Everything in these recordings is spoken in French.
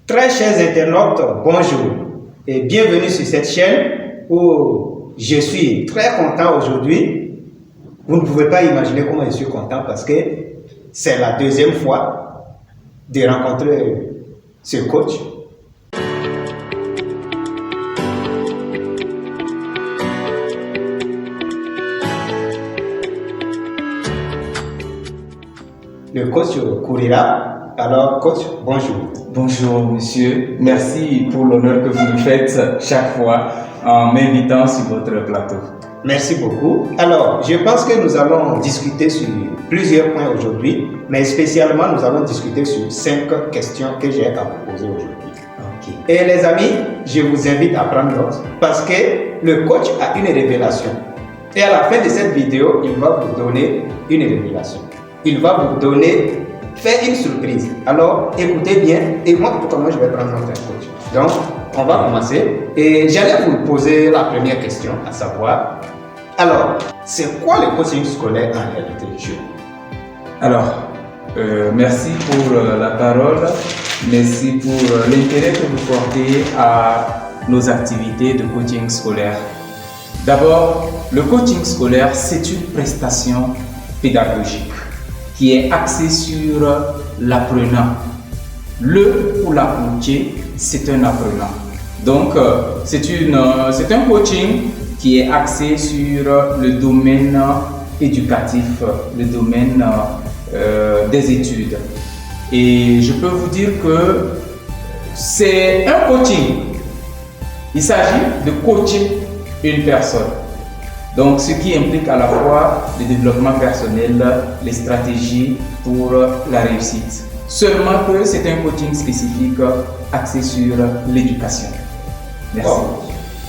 Très chers internautes, bonjour et bienvenue sur cette chaîne où je suis très content aujourd'hui. Vous ne pouvez pas imaginer comment je suis content parce que c'est la deuxième fois de rencontrer ce coach. Le coach Kourira. Alors, coach, bonjour. Bonjour, monsieur. Merci pour l'honneur que vous me faites chaque fois en m'invitant sur votre plateau. Merci beaucoup. Alors, je pense que nous allons discuter sur plusieurs points aujourd'hui, mais spécialement, nous allons discuter sur 5 questions que j'ai à vous poser aujourd'hui. Ok. Et les amis, je vous invite à prendre note parce que le coach a une révélation. Et à la fin de cette vidéo, il va vous donner une révélation. Il va vous donner, faire une surprise. Alors, écoutez bien. Et moi, tout comme moi, je vais prendre notre coach. Donc, on va commencer. Et j'allais vous poser la première question, à savoir, alors, c'est quoi le coaching scolaire en réalité? Alors, merci pour la parole. Merci pour l'intérêt que vous portez à nos activités de coaching scolaire. D'abord, le coaching scolaire, c'est une prestation pédagogique qui est axée sur l'apprenant. Le ou la coacher, c'est un apprenant. Donc, c'est un coaching qui est axé sur le domaine éducatif, le domaine des études. Et je peux vous dire que c'est un coaching. Il s'agit de coacher une personne. Donc, ce qui implique à la fois le développement personnel, les stratégies pour la réussite. Seulement que c'est un coaching spécifique axé sur l'éducation. Merci. Bon.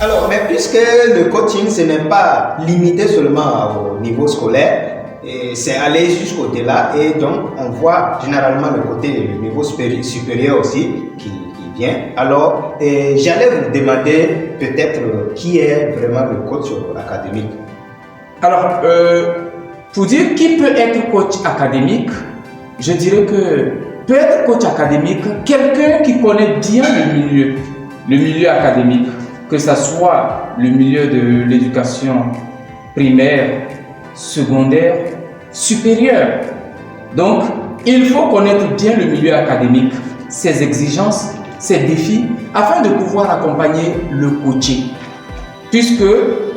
Alors, mais puisque le coaching, ce n'est pas limité seulement au niveau scolaire, c'est aller jusqu'au-delà et donc on voit généralement le côté du niveau supérieur aussi qui vient. Alors, j'allais vous demander peut-être qui est vraiment le coach académique. Alors, pour dire qui peut être coach académique, je dirais que peut être coach académique quelqu'un qui connaît bien le milieu académique, que ce soit le milieu de l'éducation primaire, secondaire, supérieure. Donc, il faut connaître bien le milieu académique, ses exigences, ses défis, afin de pouvoir accompagner le coaché. Puisque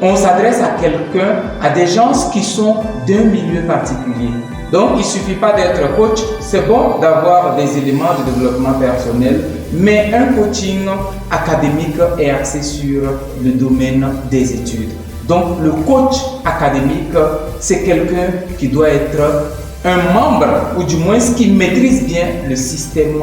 on s'adresse à quelqu'un, à des gens qui sont d'un milieu particulier. Donc, il ne suffit pas d'être coach, c'est bon d'avoir des éléments de développement personnel, mais un coaching académique est axé sur le domaine des études. Donc, le coach académique, c'est quelqu'un qui doit être un membre, ou du moins qui maîtrise bien le système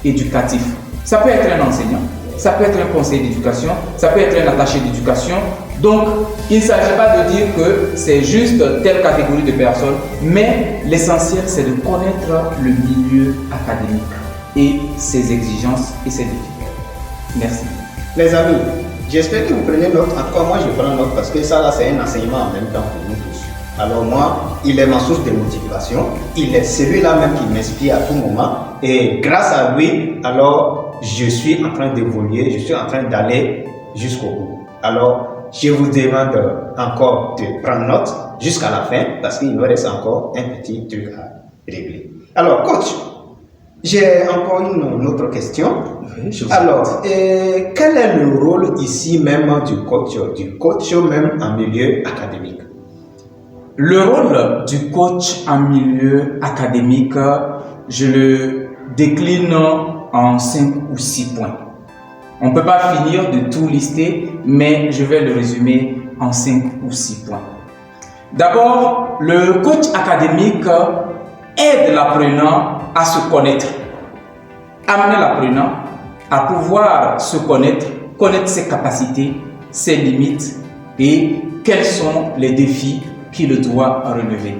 éducatif. Ça peut être un enseignant, ça peut être un conseiller d'éducation, ça peut être un attaché d'éducation. Donc, il ne s'agit pas de dire que c'est juste telle catégorie de personnes, mais l'essentiel, c'est de connaître le milieu académique et ses exigences et ses défis. Merci. Les amis, j'espère que vous prenez note. En tout cas, moi, je prends note parce que ça, là, c'est un enseignement en même temps pour nous tous. Alors moi, il est ma source de motivation. Il est celui-là même qui m'inspire à tout moment. Et grâce à lui, alors, je suis en train d'évoluer, je suis en train d'aller jusqu'au bout. Alors, je vous demande encore de prendre note jusqu'à la fin parce qu'il nous reste encore un petit truc à régler. Alors, coach, j'ai encore une autre question. Oui, alors, quel est le rôle ici même du coach même en milieu académique? Le rôle du coach en milieu académique, je le décline en 5 ou 6 points. On ne peut pas finir de tout lister, mais je vais le résumer en 5 ou 6 points. D'abord, le coach académique aide l'apprenant à se connaître. Amener l'apprenant à pouvoir se connaître ses capacités, ses limites et quels sont les défis qu'il doit relever.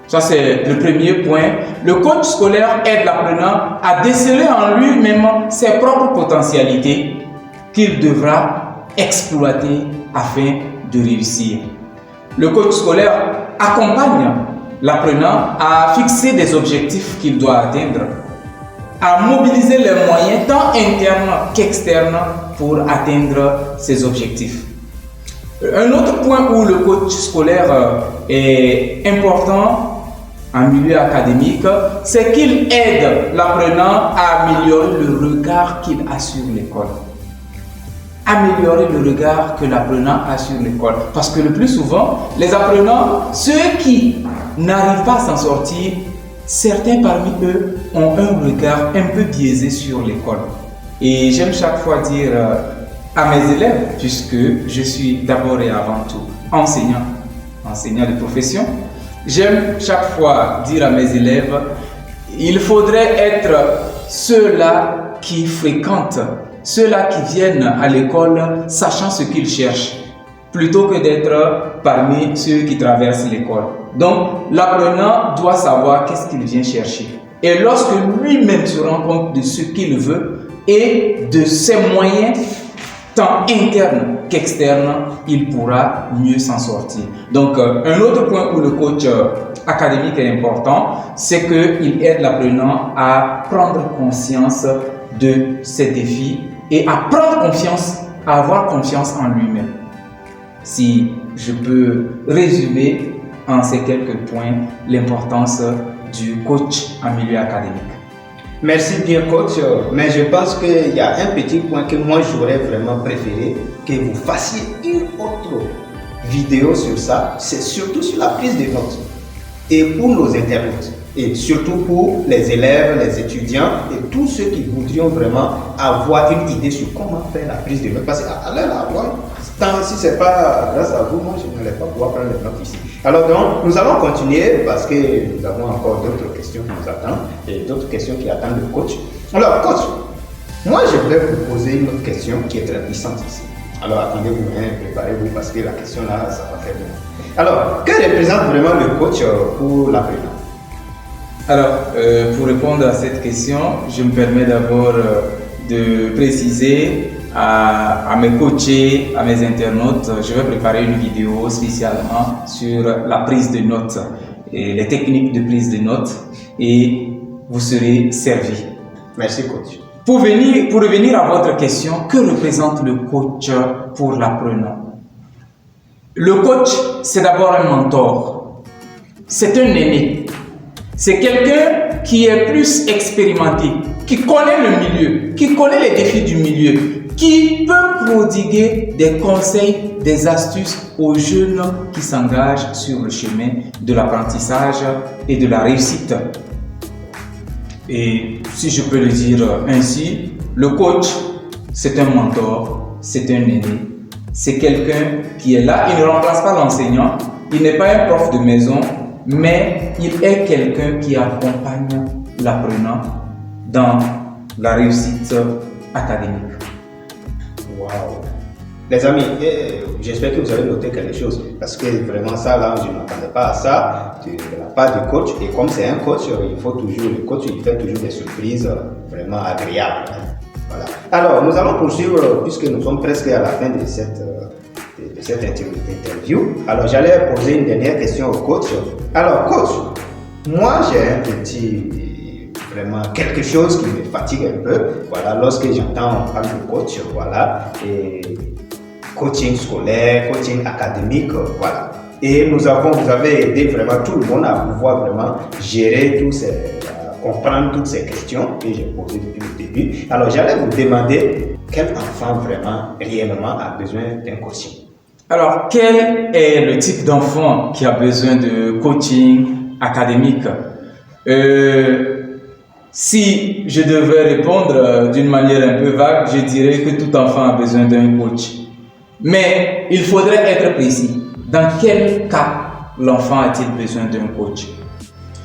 Ça, c'est le premier point. Le coach scolaire aide l'apprenant à déceler en lui-même ses propres potentialités qu'il devra exploiter afin de réussir. Le coach scolaire accompagne l'apprenant à fixer des objectifs qu'il doit atteindre à mobiliser les moyens tant internes qu'externes pour atteindre ses objectifs. Un autre point où le coach scolaire est important en milieu académique, c'est qu'il aide l'apprenant à améliorer le regard qu'il a sur l'école. Améliorer le regard que l'apprenant a sur l'école. Parce que le plus souvent, les apprenants, ceux qui n'arrivent pas à s'en sortir, certains parmi eux ont un regard un peu biaisé sur l'école. Et j'aime chaque fois dire à mes élèves, puisque je suis d'abord et avant tout enseignant de profession, j'aime chaque fois dire à mes élèves, il faudrait être ceux-là qui fréquentent, ceux-là qui viennent à l'école sachant ce qu'ils cherchent, plutôt que d'être parmi ceux qui traversent l'école. Donc, l'apprenant doit savoir qu'est-ce qu'il vient chercher. Et lorsque lui-même se rend compte de ce qu'il veut et de ses moyens, tant internes qu'externes, il pourra mieux s'en sortir. Donc, un autre point où le coach académique est important, c'est qu'il aide l'apprenant à prendre conscience de ses défis et à prendre confiance, à avoir confiance en lui-même. Si je peux résumer en ces quelques points l'importance du coach en milieu académique. Merci bien coach, mais je pense qu'il y a un petit point que moi j'aurais vraiment préféré que vous fassiez une autre vidéo sur ça, c'est surtout sur la prise de notes et pour nos internautes et surtout pour les élèves, les étudiants et tous ceux qui voudrions vraiment avoir une idée sur comment faire la prise de notes parce qu'à l'heure tant si ce n'est pas grâce à vous, moi je n'allais pas pouvoir prendre les notes ici. Alors donc, nous allons continuer parce que nous avons encore d'autres questions qui nous attendent et d'autres questions qui attendent le coach. Alors coach, moi je voulais vous poser une autre question qui est très puissante ici. Alors attendez-vous, préparez-vous parce que la question là, ça va faire bien. Alors, que représente vraiment le coach pour l'apprenant? Alors, pour répondre à cette question, je me permets d'abord de préciser à mes coachés, à mes internautes, je vais préparer une vidéo spécialement sur la prise de notes et les techniques de prise de notes et vous serez servis. Merci coach. Pour revenir à votre question, que représente le coach pour l'apprenant? Le coach, c'est d'abord un mentor. C'est un aîné. C'est quelqu'un qui est plus expérimenté, qui connaît le milieu, qui connaît les défis du milieu, qui peut prodiguer des conseils, des astuces aux jeunes qui s'engagent sur le chemin de l'apprentissage et de la réussite. Et si je peux le dire ainsi, le coach, c'est un mentor, c'est un aîné, c'est quelqu'un qui est là, il ne remplace pas l'enseignant, il n'est pas un prof de maison, mais il est quelqu'un qui accompagne l'apprenant dans la réussite académique. Waouh! Les amis, j'espère que vous avez noté quelque chose parce que vraiment ça là, je ne m'attendais pas à ça de la part du coach. Et comme c'est un coach, le coach il fait toujours des surprises vraiment agréables. Voilà. Alors, nous allons poursuivre puisque nous sommes presque à la fin de cette interview. Alors, j'allais poser une dernière question au coach. Alors, coach, moi j'ai vraiment quelque chose qui me fatigue un peu. Voilà, lorsque j'entends on parle de coach, voilà, et coaching scolaire, coaching académique, voilà. Et vous avez aidé vraiment tout le monde à pouvoir vraiment gérer comprendre toutes ces questions que j'ai posées depuis le début. Alors, j'allais vous demander quel enfant vraiment, réellement a besoin d'un coaching. Alors, quel est le type d'enfant qui a besoin de coaching académique? Si je devais répondre d'une manière un peu vague, je dirais que tout enfant a besoin d'un coach. Mais il faudrait être précis. Dans quel cas l'enfant a-t-il besoin d'un coach?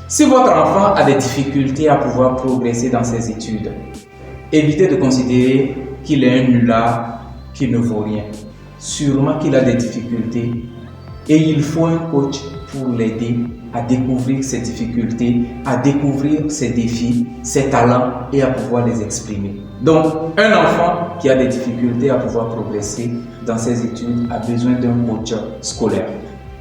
Si votre enfant a des difficultés à pouvoir progresser dans ses études, évitez de considérer qu'il est un nulard, qu'il ne vaut rien. Sûrement qu'il a des difficultés et il faut un coach pour l'aider à découvrir ses difficultés, à découvrir ses défis, ses talents et à pouvoir les exprimer. Donc, un enfant qui a des difficultés à pouvoir progresser dans ses études a besoin d'un coach scolaire.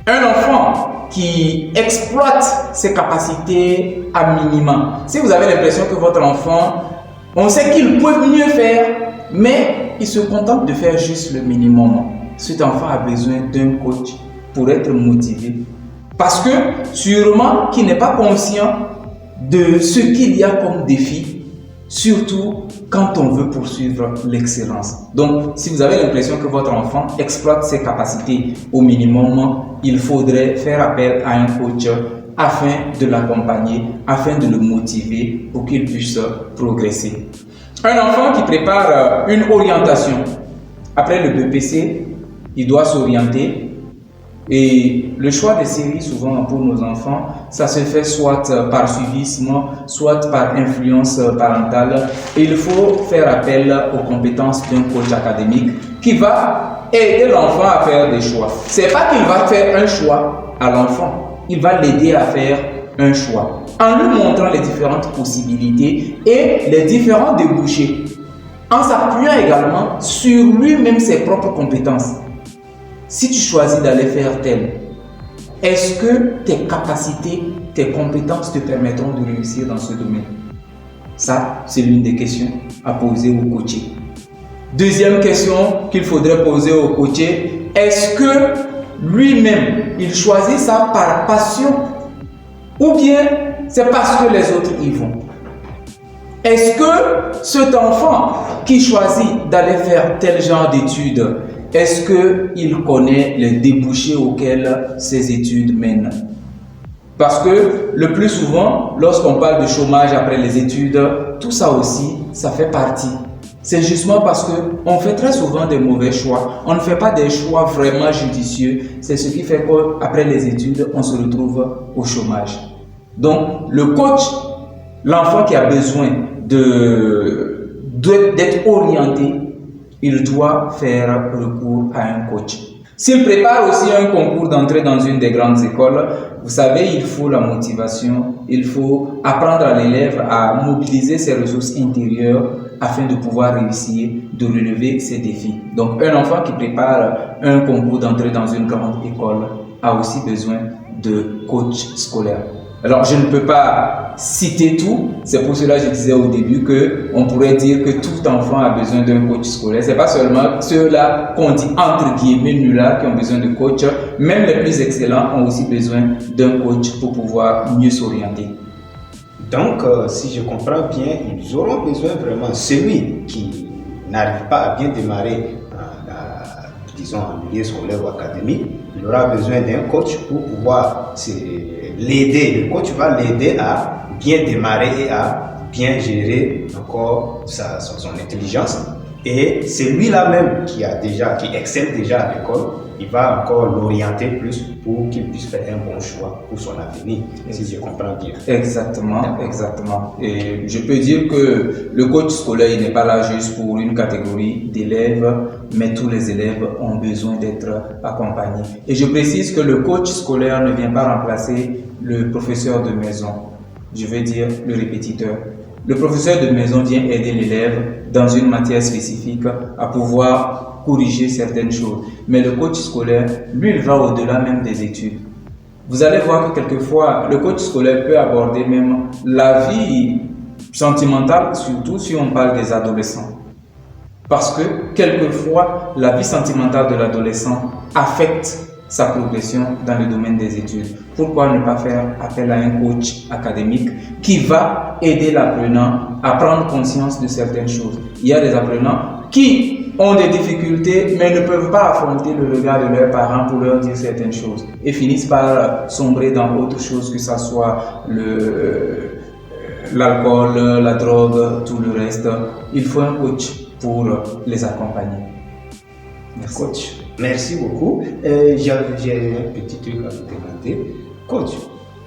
Un enfant qui exploite ses capacités à minima. Si vous avez l'impression que votre enfant, on sait qu'il peut mieux faire, mais il se contente de faire juste le minimum, cet enfant a besoin d'un coach pour être motivé. Parce que sûrement qu'il n'est pas conscient de ce qu'il y a comme défi, surtout quand on veut poursuivre l'excellence. Donc, si vous avez l'impression que votre enfant exploite ses capacités au minimum, il faudrait faire appel à un coach afin de l'accompagner, afin de le motiver pour qu'il puisse progresser. Un enfant qui prépare une orientation, après le BPC, il doit s'orienter. Et le choix des séries, souvent pour nos enfants, ça se fait soit par suivisme, soit par influence parentale. Et il faut faire appel aux compétences d'un coach académique qui va aider l'enfant à faire des choix. C'est pas qu'il va faire un choix à l'enfant, il va l'aider à faire un choix en lui montrant les différentes possibilités et les différents débouchés, en s'appuyant également sur lui-même ses propres compétences. Si tu choisis d'aller faire tel, est-ce que tes capacités, tes compétences te permettront de réussir dans ce domaine? Ça, c'est l'une des questions à poser au coaché. Deuxième question qu'il faudrait poser au coaché, est-ce que lui-même, il choisit ça par passion ou bien c'est parce que les autres y vont? Est-ce que cet enfant qui choisit d'aller faire tel genre d'études, est-ce qu'il connaît les débouchés auxquels ces études mènent? Parce que le plus souvent, lorsqu'on parle de chômage après les études, tout ça aussi, ça fait partie. C'est justement parce qu'on fait très souvent des mauvais choix. On ne fait pas des choix vraiment judicieux. C'est ce qui fait qu'après les études, on se retrouve au chômage. Donc, le coach, l'enfant qui a besoin d'être orienté, il doit faire recours à un coach. S'il prépare aussi un concours d'entrée dans une des grandes écoles, vous savez, il faut la motivation, il faut apprendre à l'élève à mobiliser ses ressources intérieures afin de pouvoir réussir, de relever ses défis. Donc, un enfant qui prépare un concours d'entrée dans une grande école a aussi besoin de coach scolaire. Alors, je ne peux pas citer tout, c'est pour cela que je disais au début qu'on pourrait dire que tout enfant a besoin d'un coach scolaire. Ce n'est pas seulement ceux-là qu'on dit entre guillemets nullards qui ont besoin de coach, même les plus excellents ont aussi besoin d'un coach pour pouvoir mieux s'orienter. Donc, si je comprends bien, ils auront besoin vraiment, celui qui n'arrive pas à bien démarrer, disons en milieu scolaire ou académique, il aura besoin d'un coach pour pouvoir l'aider. Le coach va l'aider à bien démarrer et à bien gérer encore son intelligence. Et c'est lui-là même qui excelle déjà à l'école, il va encore l'orienter plus pour qu'il puisse faire un bon choix pour son avenir, si je comprends bien. Exactement, exactement. Et je peux dire que le coach scolaire, il n'est pas là juste pour une catégorie d'élèves, mais tous les élèves ont besoin d'être accompagnés. Et je précise que le coach scolaire ne vient pas remplacer le professeur de maison, je veux dire le répétiteur. Le professeur de maison vient aider l'élève dans une matière spécifique à pouvoir corriger certaines choses. Mais le coach scolaire, lui, il va au-delà même des études. Vous allez voir que quelquefois, le coach scolaire peut aborder même la vie sentimentale, surtout si on parle des adolescents. Parce que quelquefois, la vie sentimentale de l'adolescent affecte sa progression dans le domaine des études. Pourquoi ne pas faire appel à un coach académique qui va aider l'apprenant à prendre conscience de certaines choses? Il y a des apprenants qui ont des difficultés mais ne peuvent pas affronter le regard de leurs parents pour leur dire certaines choses et finissent par sombrer dans autre chose, que ce soit l'alcool, la drogue, tout le reste. Il faut un coach pour les accompagner. Merci. Coach, merci beaucoup. J'ai un petit truc à vous demander. Coach,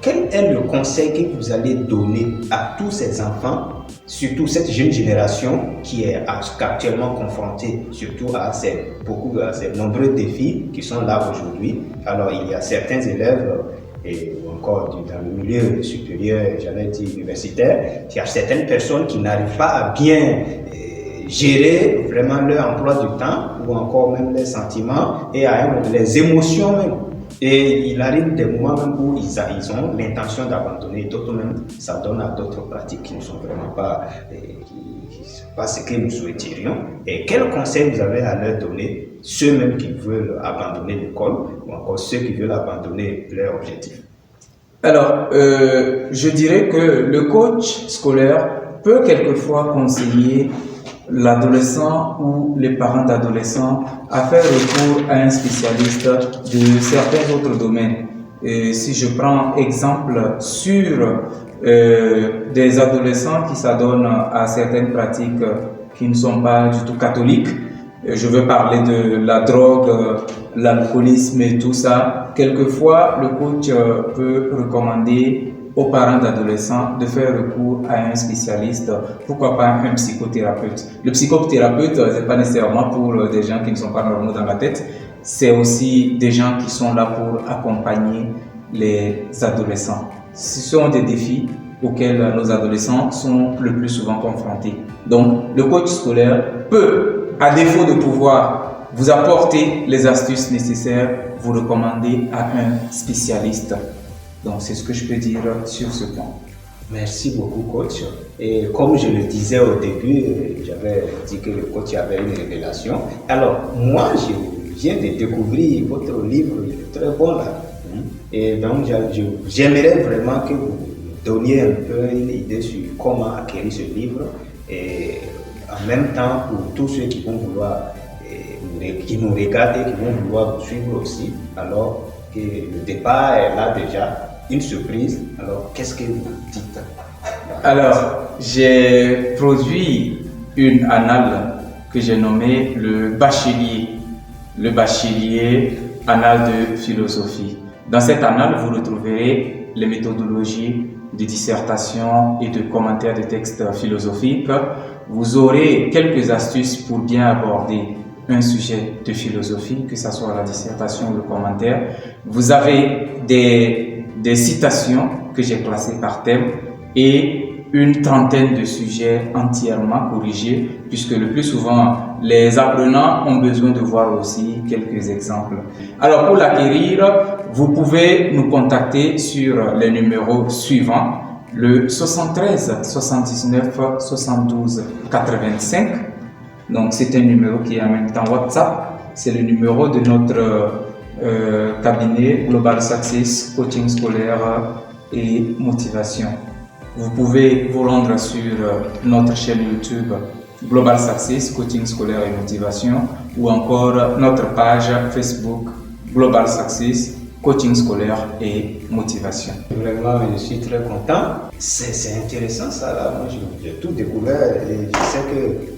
quel est le conseil que vous allez donner à tous ces enfants, surtout cette jeune génération qui est actuellement confrontée surtout à ces nombreux défis qui sont là aujourd'hui? Alors, il y a certains élèves et encore dans le milieu supérieur, j'allais dire universitaire, il y a certaines personnes qui n'arrivent pas à bien gérer vraiment leur emploi du temps ou encore même les sentiments et à les émotions même. Et il arrive des moments même où ils ont l'intention d'abandonner, d'autres même s'adonnent à d'autres pratiques qui ne sont vraiment pas, pas ce que nous souhaiterions. Et quel conseil vous avez à leur donner, ceux même qui veulent abandonner l'école ou encore ceux qui veulent abandonner leur objectif? Alors, je dirais que le coach scolaire peut quelquefois conseiller l'adolescent ou les parents d'adolescents à faire recours à un spécialiste de certains autres domaines. Et si je prends exemple sur des adolescents qui s'adonnent à certaines pratiques qui ne sont pas du tout catholiques, je veux parler de la drogue, l'alcoolisme et tout ça. Quelquefois, le coach peut recommander aux parents d'adolescents de faire recours à un spécialiste, pourquoi pas un psychothérapeute. Le psychothérapeute, c'est pas nécessairement pour des gens qui ne sont pas normaux dans la tête, c'est aussi des gens qui sont là pour accompagner les adolescents. Ce sont des défis auxquels nos adolescents sont le plus souvent confrontés. Donc, le coach scolaire peut, à défaut de pouvoir vous apporter les astuces nécessaires, vous recommander à un spécialiste. Donc, c'est ce que je peux dire sur ce point. Merci beaucoup, coach. Et comme je le disais au début, j'avais dit que le coach avait une révélation. Alors, moi, je viens de découvrir votre livre, il est très bon là. Et donc, j'aimerais vraiment que vous donniez un peu une idée sur comment acquérir ce livre. Et en même temps, pour tous ceux qui vont vouloir, qui nous regardent et qui vont vouloir vous suivre aussi, alors que le départ est là déjà. Une surprise, alors qu'est-ce que vous dites? Alors, j'ai produit une annale que j'ai nommée le bachelier annale de philosophie. Dans cette annale, vous retrouverez les méthodologies de dissertation et de commentaires de textes philosophiques. Vous aurez quelques astuces pour bien aborder un sujet de philosophie, que ce soit la dissertation ou le commentaire. Vous avez des citations que j'ai classées par thème et une trentaine de sujets entièrement corrigés, puisque le plus souvent, les apprenants ont besoin de voir aussi quelques exemples. Alors, pour l'acquérir, vous pouvez nous contacter sur les numéros suivants, le 73 79 72 85. Donc, c'est un numéro qui est en même temps WhatsApp. C'est le numéro de notre cabinet Global Success, coaching scolaire et motivation. Vous pouvez vous rendre sur notre chaîne YouTube Global Success, coaching scolaire et motivation, ou encore notre page Facebook Global Success, coaching scolaire et motivation. Vraiment, je suis très content. C'est intéressant ça là. Moi, j'ai tout découvert et je sais que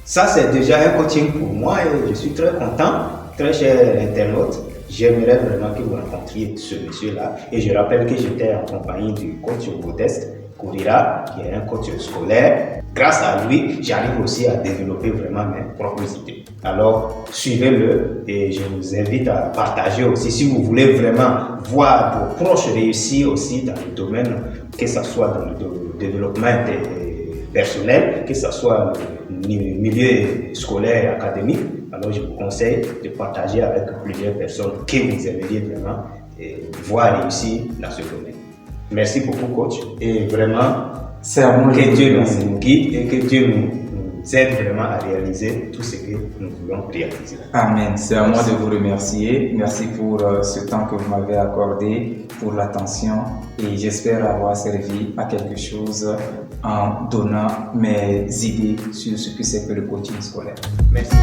ça c'est déjà un coaching pour moi et je suis très content. Très cher internaute, j'aimerais vraiment que vous rencontriez ce monsieur-là. Et je rappelle que j'étais en compagnie du coach Modeste Kourira, qui est un coach scolaire. Grâce à lui, j'arrive aussi à développer vraiment mes propres idées. Alors, suivez-le et je vous invite à partager aussi. Si vous voulez vraiment voir vos proches réussir aussi dans le domaine, que ce soit dans le développement personnel, que ce soit le milieu scolaire et académique, alors je vous conseille de partager avec plusieurs personnes que vous aimeriez vraiment voir réussir dans ce domaine. Merci beaucoup, coach. Et vraiment, c'est à moi que Dieu nous guide et que Dieu nous aide vraiment à réaliser tout ce que nous voulons réaliser. Amen. C'est à moi de vous remercier. Merci pour ce temps que vous m'avez accordé, pour l'attention. Et j'espère avoir servi à quelque chose en donnant mes idées sur ce que c'est que le coaching scolaire. Merci.